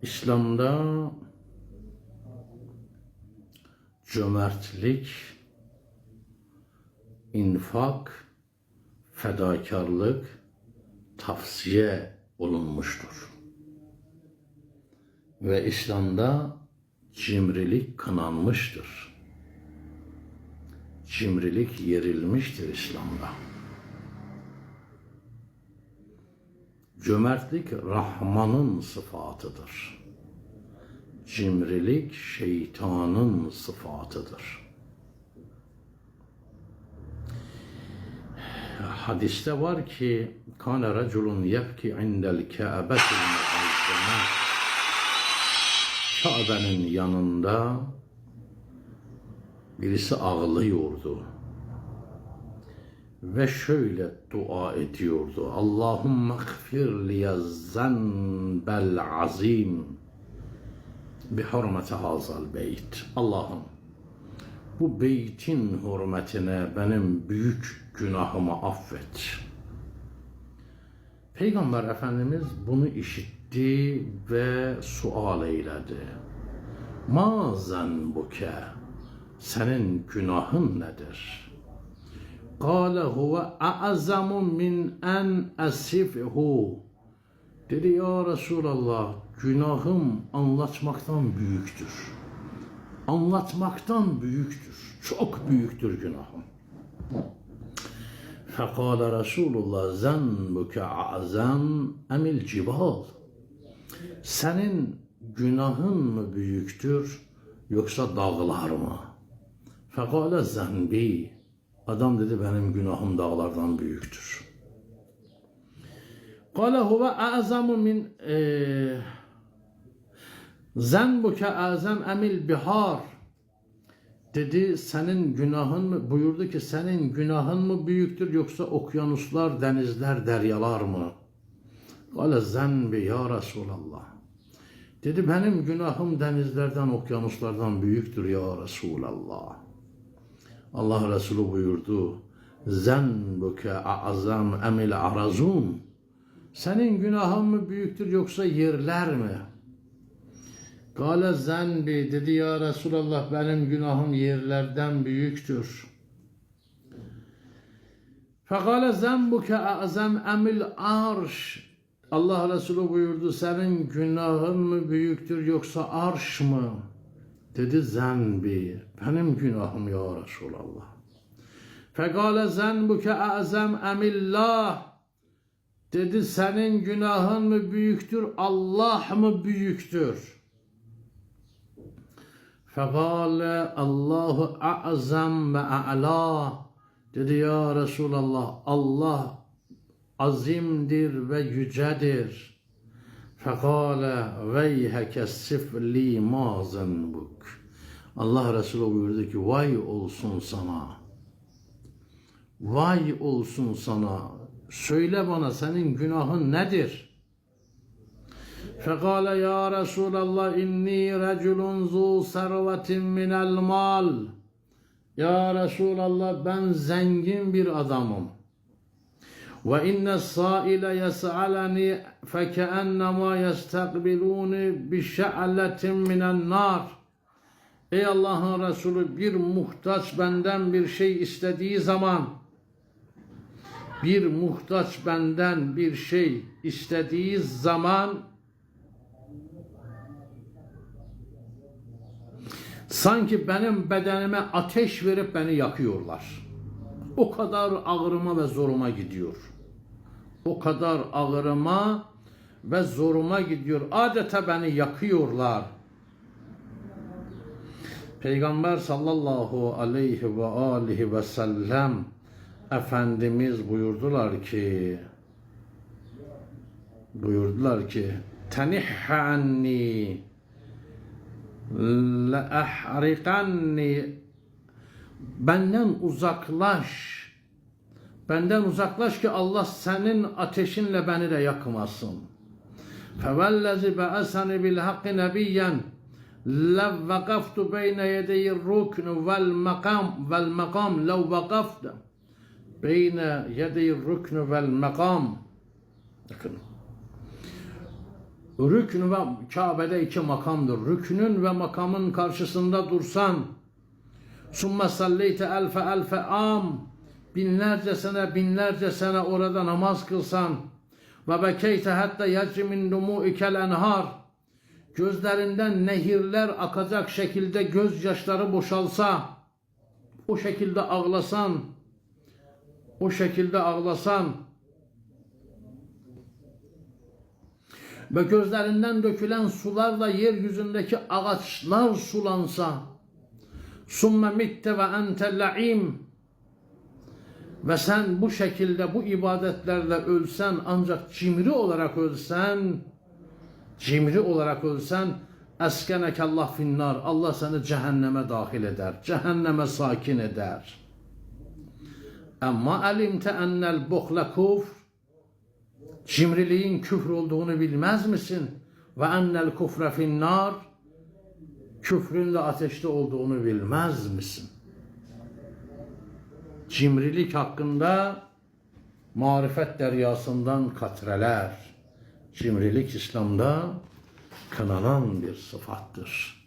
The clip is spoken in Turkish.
İslam'da cömertlik, infak, fedakarlık tavsiye olunmuştur. Ve İslam'da cimrilik kınanmıştır. Cimrilik yerilmiştir İslam'da. Cömertlik Rahman'ın sıfatıdır. Cimrilik şeytanın sıfatıdır. Hadiste var ki kâne raculun yebki indel kâbetil muazzeme. Kabe'nin yanında birisi ağlıyordu ve şöyle dua ediyordu: Allahümme gfir liye zenbel azim bi hurmeti hazal beyt. Allah'ım, bu beytin hürmetine benim büyük günahımı affet. Peygamber Efendimiz bunu işitti ve sual eyledi. Ma zenbuke, senin günahın nedir? Kâle huve a'zamu min en esifhu. Dedi, ya Resulallah, günahım anlatmaktan büyüktür. Anlatmaktan büyüktür. Çok büyüktür günahım. Fekâle Resulullah zenbuke a'zam emil cibal. Senin günahın mı büyüktür yoksa dağlar mı? Fekâle zenbi. Adam dedi, benim günahım dağlardan büyüktür. Kâle huve a'zamu min zenbuke a'zam emil bihar. Dedi, senin günahın mı? Buyurdu ki, senin günahın mı büyüktür yoksa okyanuslar, denizler, deryalar mı? Kâle zenbi ya Resulallah. Dedi, benim günahım denizlerden, okyanuslardan büyüktür ya Resulallah. Allah Resulü buyurdu, zenbuke a'zam emil arazun. Senin günahın mı büyüktür yoksa yerler mi? Kâle zenbi. Dedi, ya Resulallah, benim günahım yerlerden büyüktür. Fekâle zenbuke a'zam emil arş. Allah Resulü buyurdu, senin günahın mı büyüktür yoksa arş mı? Dedi, zenbi. Benim günahım ya Resulallah. Fekâle zenbuke a'zam emillah. Dedi, senin günahın mı büyüktür, Allah mı büyüktür? Fekâle Allahu a'zam ve a'lâ. Dedi, ya Resulallah, Allah azimdir ve yücedir. Fekâle veyheke sifli ma zenbuk. Allah Resulü buyurdu ki, vay olsun sana. Vay olsun sana. Söyle bana, senin günahın nedir? Fekâle ya Resulallah, inni reculun zu servetin minel mal. Ya Resulallah, ben zengin bir adamım. Ve inne sâile yes'aleni fekeennema yestakbiluni bi şe'letin minen nar. Ey Allah'ın Resulü, bir muhtaç benden bir şey istediği zaman, bir muhtaç benden bir şey istediği zaman sanki benim bedenime ateş verip beni yakıyorlar. O kadar ağrıma ve zoruma gidiyor. O kadar ağrıma ve zoruma gidiyor. Adeta beni yakıyorlar. Peygamber sallallahu aleyhi ve aleyhi ve sellem Efendimiz buyurdular ki tenihha anni la ahriqanni. Benden uzaklaş ki Allah senin ateşinle beni de yakmasın. Fevellezi be'asani bil hakkı nebiyyen lev vakaftu beyne yedeyi ruknu vel makam lev vakaftu beyne yedeyi ruknu vel makam. Bakın, Rükn ve Kabe'de iki makamdır. Rüknün ve makamın karşısında dursan, summe salleyte elfe am, binlerce sene orada namaz kılsan, ve bekeyte hatta yecri min dumu'ikel enhar, gözlerinden nehirler akacak şekilde gözyaşları boşalsa, o şekilde ağlasan ve gözlerinden dökülen sularla yeryüzündeki ağaçlar sulansa, summe mitte ve ente la'im, ve sen bu şekilde bu ibadetlerle ölsen, ancak cimri olarak ölsen, eskenekallah finnar, Allah seni cehenneme dahil eder, cehenneme sakin eder. Ama alimte ennel buhla kufr, cimriliğin küfür olduğunu bilmez misin? Ve ennel kufre finnar, küfrün de ateşte olduğunu bilmez misin? Cimrilik hakkında marifet deryasından katreler. Cimrilik İslam'da kınanan bir sıfattır.